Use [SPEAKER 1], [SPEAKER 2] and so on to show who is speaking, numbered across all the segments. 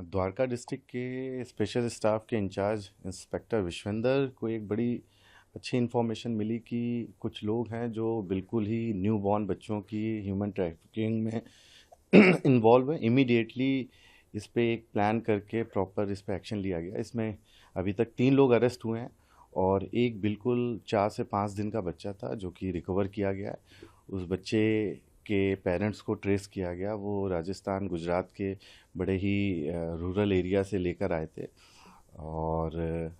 [SPEAKER 1] Dwarka district के special staff के in charge inspector Vishvendra को एक बड़ी अच्छी इन्फॉर्मेशन मिली कि कुछ लोग हैं जो बिल्कुल ही न्यू बॉर्न बच्चों की ह्यूमन ट्रैफिकिंग में इन्वॉल्व है। इमीडिएटली इस पे एक प्लान करके प्रॉपर इस पे एक्शन लिया गया। इसमें अभी तक 3 लोग अरेस्ट हुए हैं और एक बिल्कुल 4 से 5 दिन का बच्चा था जो कि रिकवर किया गया है। उस बच्चे के पेरेंट्स को ट्रेस किया गया। वो राजस्थान गुजरात के बड़े ही रूरल एरिया से लेकर आए थे। और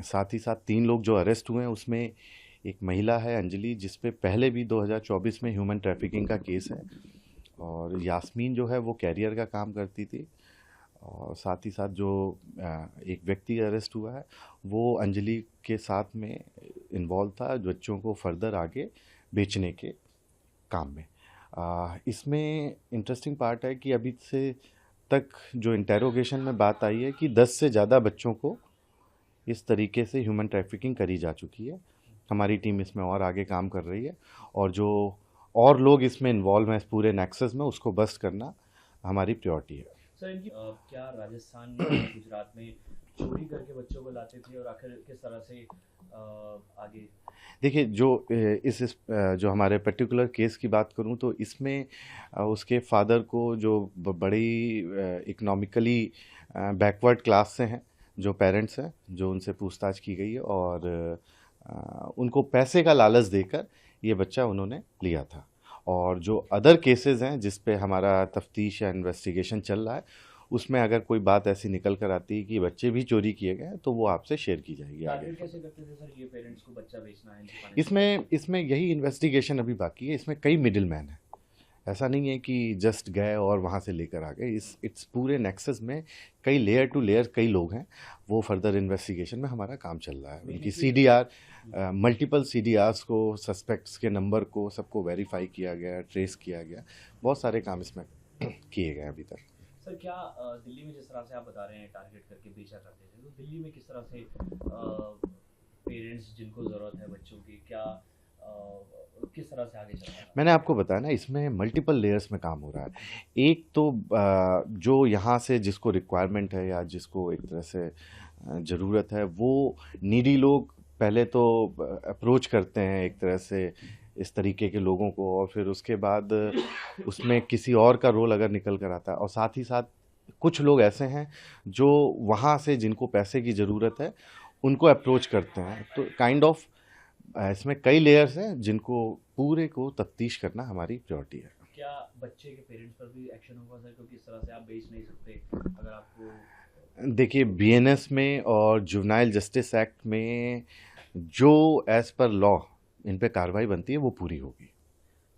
[SPEAKER 1] साथ ही साथ 3 लोग जो अरेस्ट हुए हैं उसमें एक महिला है अंजलि, जिस पे पहले भी 2024 में ह्यूमन ट्रैफिकिंग का केस है। और यास्मीन जो है वो कैरियर का काम करती थी। और साथ ही साथ जो एक व्यक्ति अरेस्ट हुआ है वो अंजलि के साथ में इन्वॉल्व था बच्चों को फर्दर आगे बेचने के काम में। इसमें इंटरेस्टिंग पार्ट है कि अभी से तक जो इंटेरोगेशन में बात आई है कि 10 से ज़्यादा बच्चों को इस तरीके से ह्यूमन ट्रैफिकिंग करी जा चुकी है। हमारी टीम इसमें और आगे काम कर रही है और जो और लोग इसमें इन्वॉल्व हैं इस पूरे नेक्सस में उसको बस्ट करना हमारी प्रायोरिटी है।
[SPEAKER 2] सर इनकी क्या राजस्थान में गुजरात में चोरी करके बच्चों को लाते थे और आखिर किस तरह से आगे?
[SPEAKER 1] देखिए जो हमारे पर्टिकुलर केस की बात करूं तो इसमें उसके फादर को जो बड़ी इकोनॉमिकली बैकवर्ड क्लास से हैं जो पेरेंट्स हैं, जो उनसे पूछताछ की गई है और उनको पैसे का लालच देकर ये बच्चा उन्होंने लिया था। और जो अदर केसेस हैं जिस पे हमारा तफ्तीश या इन्वेस्टिगेशन चल रहा है उसमें अगर कोई बात ऐसी निकल कर आती है कि बच्चे भी चोरी किए गए तो वो आपसे शेयर की जाएगी आगे।
[SPEAKER 2] कैसे करते थे सर ये पेरेंट्स को बच्चा बेचना है?
[SPEAKER 1] इसमें यही इन्वेस्टिगेशन अभी बाकी है। इसमें कई मिडिल मैन है, ऐसा नहीं है कि जस्ट गए और वहाँ से लेकर आ गए। इट्स पूरे नेक्सस में कई लेयर टू लेयर कई लोग हैं। वो फर्दर इन्वेस्टिगेशन में हमारा काम चल रहा है। उनकी CDR मल्टीपल CDRs को, सस्पेक्ट्स के नंबर को, सबको वेरीफाई किया गया, ट्रेस किया गया। बहुत सारे काम इसमें किए गए अभी तक।
[SPEAKER 2] सर क्या दिल्ली में जिस तरह से आप बता रहे हैं टारगेट करके बेचा करते थे, तो दिल्ली में किस तरह से पेरेंट्स जिनको ज़रूरत है बच्चों की क्या किस तरह से आगे चल रहा है?
[SPEAKER 1] मैंने आपको बताया ना, इसमें मल्टीपल लेयर्स में काम हो रहा है। एक तो जो यहाँ से जिसको रिक्वायरमेंट है या जिसको एक तरह से ज़रूरत है, वो नीडी लोग पहले तो अप्रोच करते हैं एक तरह से इस तरीके के लोगों को, और फिर उसके बाद उसमें किसी और का रोल अगर निकल कर आता है। और साथ ही साथ कुछ लोग ऐसे हैं जो वहाँ से जिनको पैसे की ज़रूरत है उनको अप्रोच करते हैं। तो काइंड ऑफ इसमें कई लेयर्स हैं जिनको पूरे को तफ्तीश करना हमारी प्रायोरिटी है।
[SPEAKER 2] क्या बच्चे के पेरेंट्स पर भी एक्शन होगा सर, क्योंकि इस तरह से आप बेच नहीं सकते अगर आपको?
[SPEAKER 1] देखिए, BNS में और जुवेनाइल जस्टिस एक्ट में जो एज पर लॉ इन पे कार्रवाई बनती है वो पूरी होगी।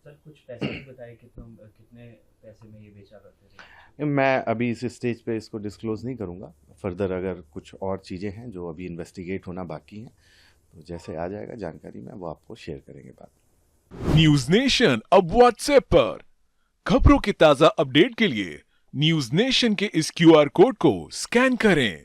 [SPEAKER 2] सर कुछ पैसे भी बताए कितने पैसे में ये बेचा करते थे?
[SPEAKER 1] मैं अभी इस स्टेज पे इसको डिस्क्लोज नहीं करूँगा। फर्दर अगर कुछ और चीज़ें हैं जो अभी इन्वेस्टिगेट होना बाकी हैं तो जैसे आ जाएगा जानकारी में वो आपको शेयर करेंगे बाद।
[SPEAKER 3] न्यूज नेशन अब व्हाट्सएप पर खबरों के ताजा अपडेट के लिए न्यूज नेशन के इस QR कोड को स्कैन करें।